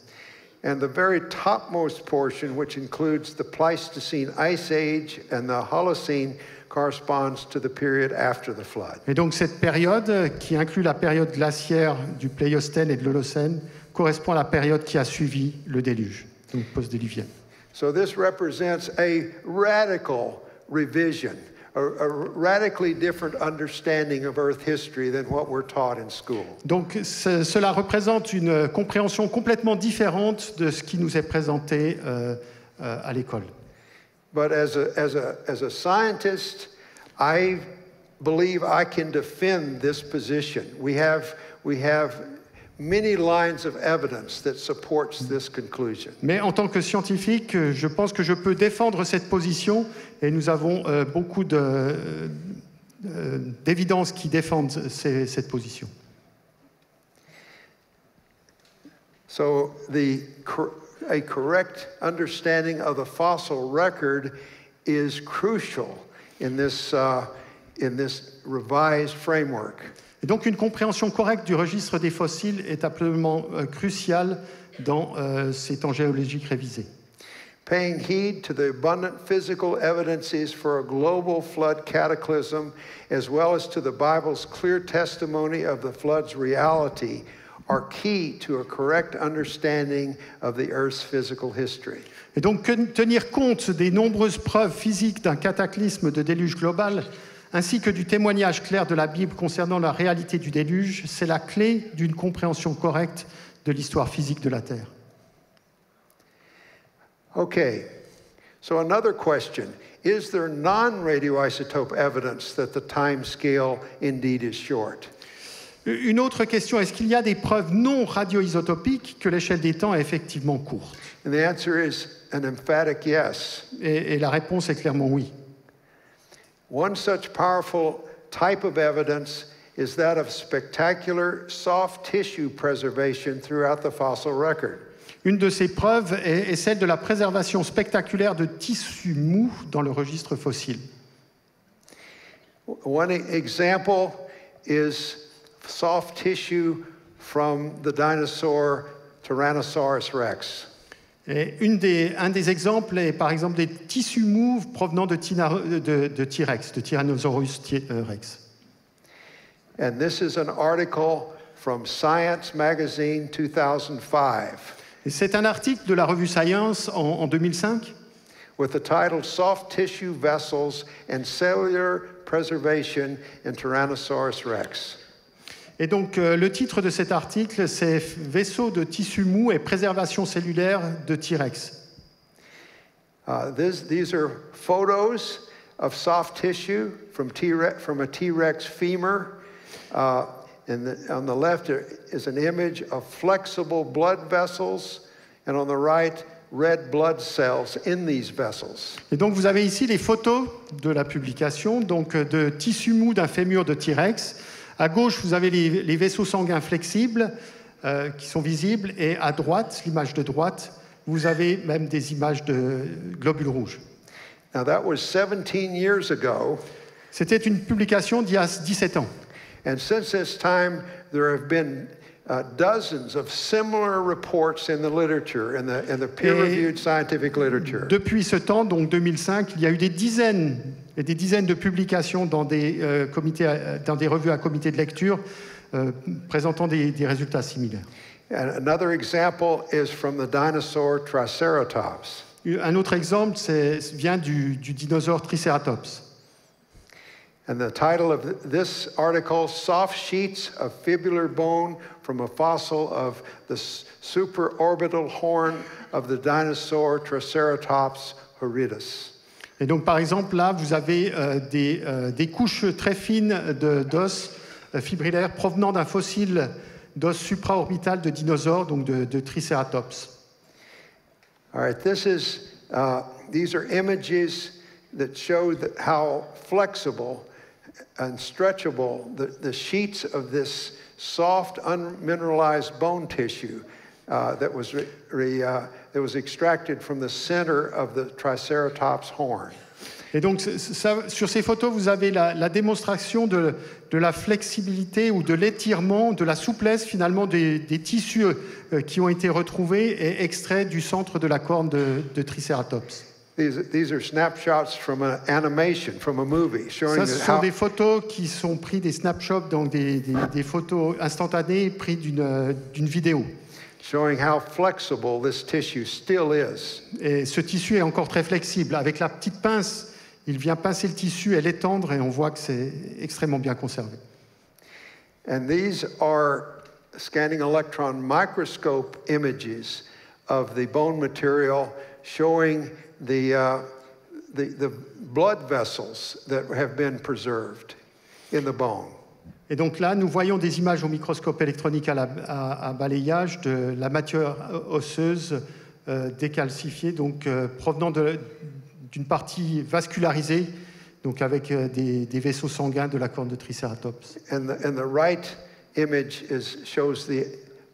And the very topmost portion, which includes the Pleistocene Ice Age and the Holocene, corresponds to the period after the flood. Et donc cette période, qui inclut la période glaciaire du Pléistocène et de l'Holocène, correspond à la période qui a suivi le déluge, donc post-déluvienne. So this represents a radical revision, a radically different understanding of Earth history than what we're taught in school. Donc cela représente une compréhension complètement différente de ce qui nous est présenté à l'école. But as a scientist, I believe I can defend this position. We have many lines of evidence that supports this conclusion. Mais en tant que scientifique, je pense que je peux défendre cette position et nous avons beaucoup d'évidences qui défendent cette position. So a correct understanding of the fossil record is crucial in this revised framework. Et donc une compréhension correcte du registre des fossiles est absolument cruciale dans ces temps géologiques révisés. Paying heed to the abundant physical evidences for a global flood cataclysm, as well as to the Bible's clear testimony of the flood's reality, are key to a correct understanding of the Earth's physical history. Et donc tenir compte des nombreuses preuves physiques d'un cataclysme de déluge global, ainsi que du témoignage clair de la Bible concernant la réalité du déluge, c'est la clé d'une compréhension correcte de l'histoire physique de la Terre. Okay, so another question. Is there non-radioisotope evidence that the time scale indeed is short? Une autre question, est-ce qu'il y a des preuves non radioisotopiques que l'échelle des temps est effectivement courte? And the answer is an emphatic yes. Et la réponse est clairement oui. One such powerful type of evidence is that of spectacular soft tissue preservation throughout the fossil record. Une de ces preuves est celle de la préservation spectaculaire de tissus mous dans le registre fossile. One example is soft tissue from the dinosaur Tyrannosaurus rex. Et un des exemples est par exemple des tissus mous provenant de T-Rex, de Tyrannosaurus Rex. And this is an article from Science Magazine 2005. Et c'est un article de la revue Science en 2005 with the title Soft Tissue Vessels and Cellular Preservation in Tyrannosaurus Rex. Et donc le titre de cet article, c'est Vaisseaux de tissu mou et préservation cellulaire de T-Rex. These are photos of soft tissue from a T-Rex femur. On the left is an image of flexible blood vessels, and on the right, red blood cells in these vessels. Et donc vous avez ici les photos de la publication, donc de tissu mou d'un fémur de T-Rex. À gauche, vous avez les vaisseaux sanguins flexibles qui sont visibles, et à droite, l'image de droite, vous avez même des images de globules rouges. Now that was 17 years ago. C'était une publication d'il y a 17 ans. And since this time, there have been dozens of similar reports in the literature, in the peer-reviewed scientific literature. Depuis ce temps, donc 2005, il y a eu des dizaines et des dizaines de publications dans des revues à comité de lecture présentant des résultats similaires. And another example is from the dinosaur Triceratops. Un autre exemple vient du dinosaure Triceratops. And the title of this article, Soft Sheets of Fibular Bone from a Fossil of the Supraorbital Horn of the Dinosaur Triceratops horridus. Et donc, par exemple, là, vous avez des couches très fines d'os fibrillaires provenant d'un fossile d'os supraorbital de dinosaures, donc de Triceratops. All right, these are images that show how flexible and stretchable the sheets of this soft, unmineralized bone tissue that was extracted from the center of the Triceratops horn. Et donc, sur ces photos, vous avez la démonstration de la flexibilité ou de l'étirement, de la souplesse finalement des tissus qui ont été retrouvés et extraits du centre de la corne de Triceratops. These are snapshots from an animation, from a movie, showing Ce sont des photos qui sont prises, des snapshots, donc des photos instantanées prises d'une vidéo. Showing how flexible this tissue still is. Et ce tissu est encore très flexible. Avec la petite pince, il vient pincer le tissu et l'étendre, et on voit que c'est extrêmement bien conservé. And these are scanning electron microscope images of the bone material showing the blood vessels that have been preserved in the bone. Et donc là, nous voyons des images au microscope électronique à balayage de la matière osseuse décalcifiée, donc provenant d'une partie vascularisée, donc avec des vaisseaux sanguins de la corne de Triceratops. And the right image shows the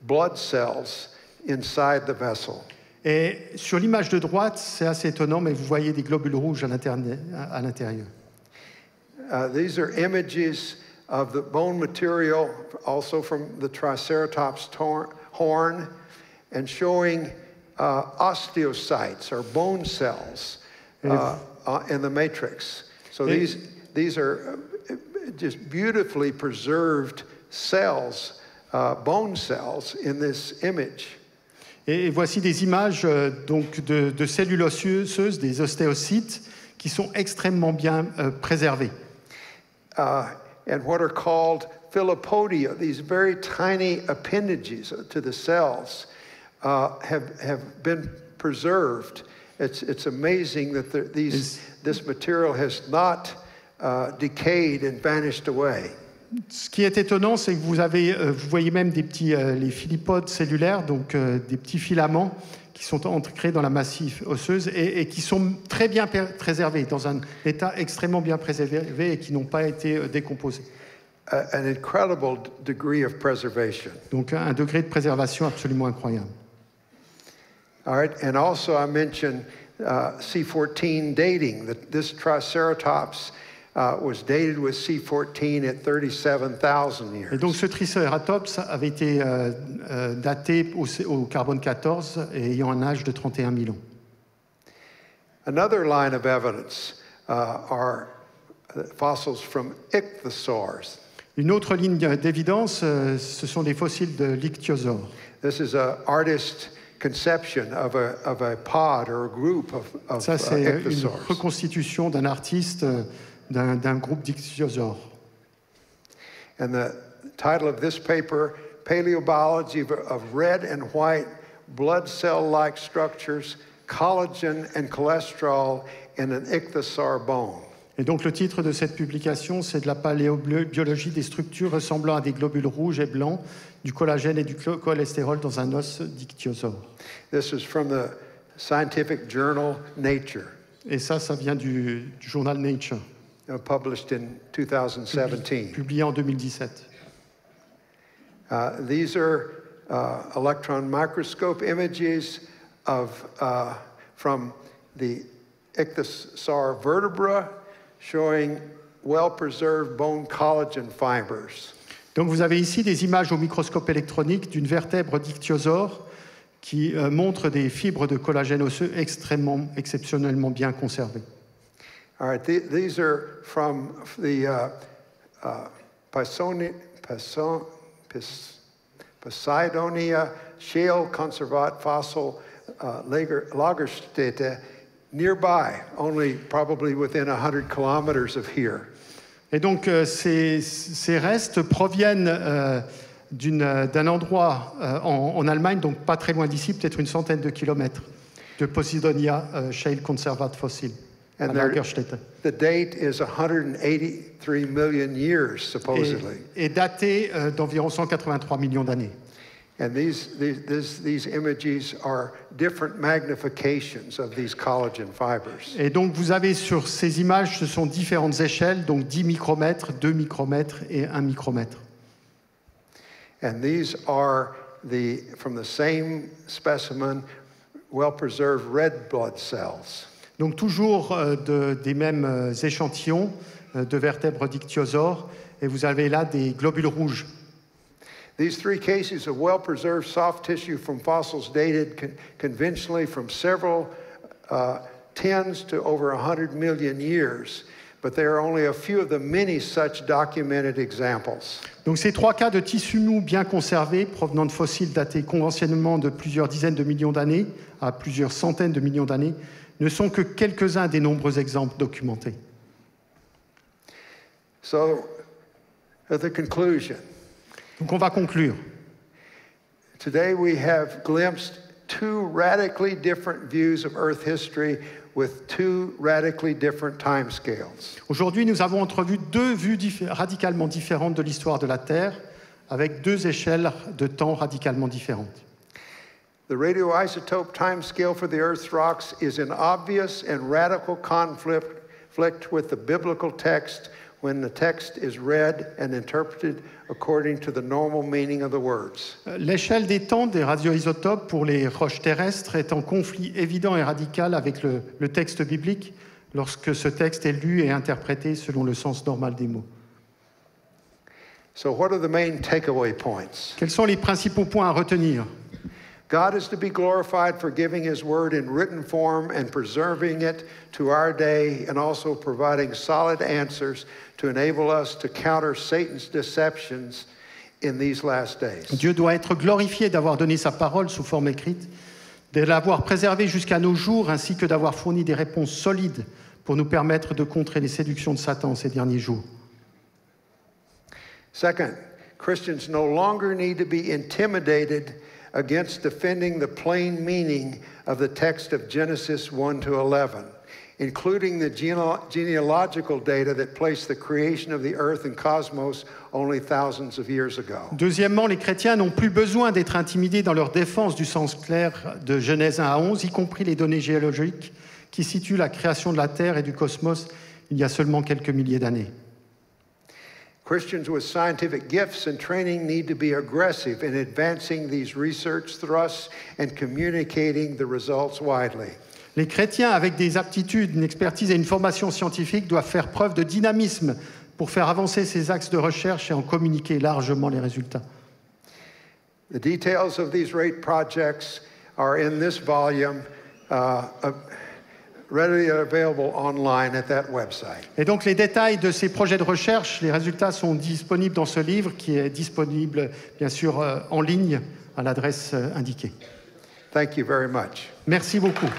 blood cells inside the vessel. Et sur l'image de droite, c'est assez étonnant, mais vous voyez des globules rouges à l'intérieur. These are images of the bone material, also from the Triceratops horn, and showing osteocytes or bone cells in the matrix. So these are just beautifully preserved cells, bone cells in this image. Et voici des images donc de cellules osseuses, des ostéocytes, qui sont extrêmement bien préservées. And what are called filopodia, these very tiny appendages to the cells, have been preserved. It's amazing that this material has not decayed and vanished away. ce qui est étonnant, c'est que vous voyez même des petits, les philipodes cellulaires, donc des petits filaments qui sont ancrés dans la massif osseuse et qui sont très bien préservés, dans un état extrêmement bien préservé et qui n'ont pas été décomposés. An incredible degree of preservation. Donc un degré de préservation absolument incroyable. All right, and also I mentioned C14 dating. This Triceratops was dated with C14 at 37,000 years. Et donc ce Triceratops avait été daté au carbone 14 et ayant un âge de 31 000 ans. Another line of evidence are fossils from ichthyosaurs. Une autre ligne d'évidence, ce sont des fossiles de l'ichthyosaure. This is an artist conception of a pod or a group of Ça, c'est une ichthyosaurs. reconstitution d'un artiste d'un groupe d'ichthyosaures. And the title of this paper, Paleobiology of Red and White Blood Cell-like Structures, Collagen and Cholesterol in an Ichthyosaur Bone. Et donc le titre de cette publication, c'est de la paléobiologie des structures ressemblant à des globules rouges et blancs, du collagène et du cholestérol dans un os d'ichthyosaure. This is from the scientific journal Nature, Et ça vient du journal Nature, published in 2017. publié en 2017. These are electron microscope images from the ichthyosaur vertebra showing well-preserved bone collagen fibers. Donc vous avez ici des images au microscope électronique d'une vertèbre d'ichthyosaure qui montre des fibres de collagène osseux exceptionnellement bien conservées. All right, these are from the Poseidonia shale conservat fossil Lagerstätte nearby, only probably within 100 kilometers of here. Et donc ces restes proviennent d'un endroit en Allemagne, donc pas très loin d'ici, peut-être une centaine de kilomètres, de Poseidonia Shale Conservat Fossil, à Lagerstätte. The date is 183 million years, supposedly. Et daté d'environ 183 millions d'années. And these images are different magnifications of these collagen fibers. Et donc vous avez sur ces images, ce sont différentes échelles, donc 10 micromètres, 2 micromètres et 1 micromètre. And these are from the same specimen, well-preserved red blood cells. Donc toujours des mêmes échantillons de vertèbres d'ichthyosaures, et vous avez là des globules rouges. These three cases of well-preserved soft tissue from fossils dated conventionally from several tens to over 100 million years, but there are only a few of the many such documented examples. Donc ces trois cas de tissus mous bien conservés, provenant de fossiles datés conventionnellement de plusieurs dizaines de millions d'années à plusieurs centaines de millions d'années, ne sont que quelques-uns des nombreux exemples documentés. So, at the conclusion, donc on va conclure. Today we have glimpsed two radically different views of Earth history with two radically different timescales. Aujourd'hui, nous avons entrevu deux vues radicalement différentes de l'histoire de la Terre, avec deux échelles de temps radicalement différentes. The radioisotope timescale for the Earth's rocks is in obvious and radical conflict with the biblical text when the text is read and interpreted according to the normal meaning of the words. L'échelle des temps des radioisotopes pour les roches terrestres est en conflit évident et radical avec le texte biblique lorsque ce texte est lu et interprété selon le sens normal des mots. So what are the main takeaway points? Quels sont les principaux points à retenir? God is to be glorified for giving his word in written form and preserving it to our day, and also providing solid answers to enable us to counter Satan's deceptions in these last days. Dieu doit être glorifié d'avoir donné sa parole sous forme écrite, de l'avoir préservée jusqu'à nos jours, ainsi que d'avoir fourni des réponses solides pour nous permettre de contrer les séductions de Satan ces derniers jours. Second, Christians no longer need to be intimidated against defending the plain meaning of the text of Genesis 1 to 11. including the genealogical data that placed the creation of the earth and cosmos only thousands of years ago. Deuxièmement, les chrétiens n'ont plus besoin d'être intimidés dans leur défense du sens clair de Genèse 1 à 11, y compris les données géologiques qui situent la création de la Terre et du cosmos il y a seulement quelques milliers d'années. Christians with scientific gifts and training need to be aggressive in advancing these research thrusts and communicating the results widely. Les chrétiens avec des aptitudes, une expertise et une formation scientifique doivent faire preuve de dynamisme pour faire avancer ces axes de recherche et en communiquer largement les résultats. The details of these rate projects are in this volume, readily available online at that website. Et donc les détails de ces projets de recherche, les résultats sont disponibles dans ce livre qui est disponible bien sûr en ligne à l'adresse indiquée. Thank you very much. Merci beaucoup.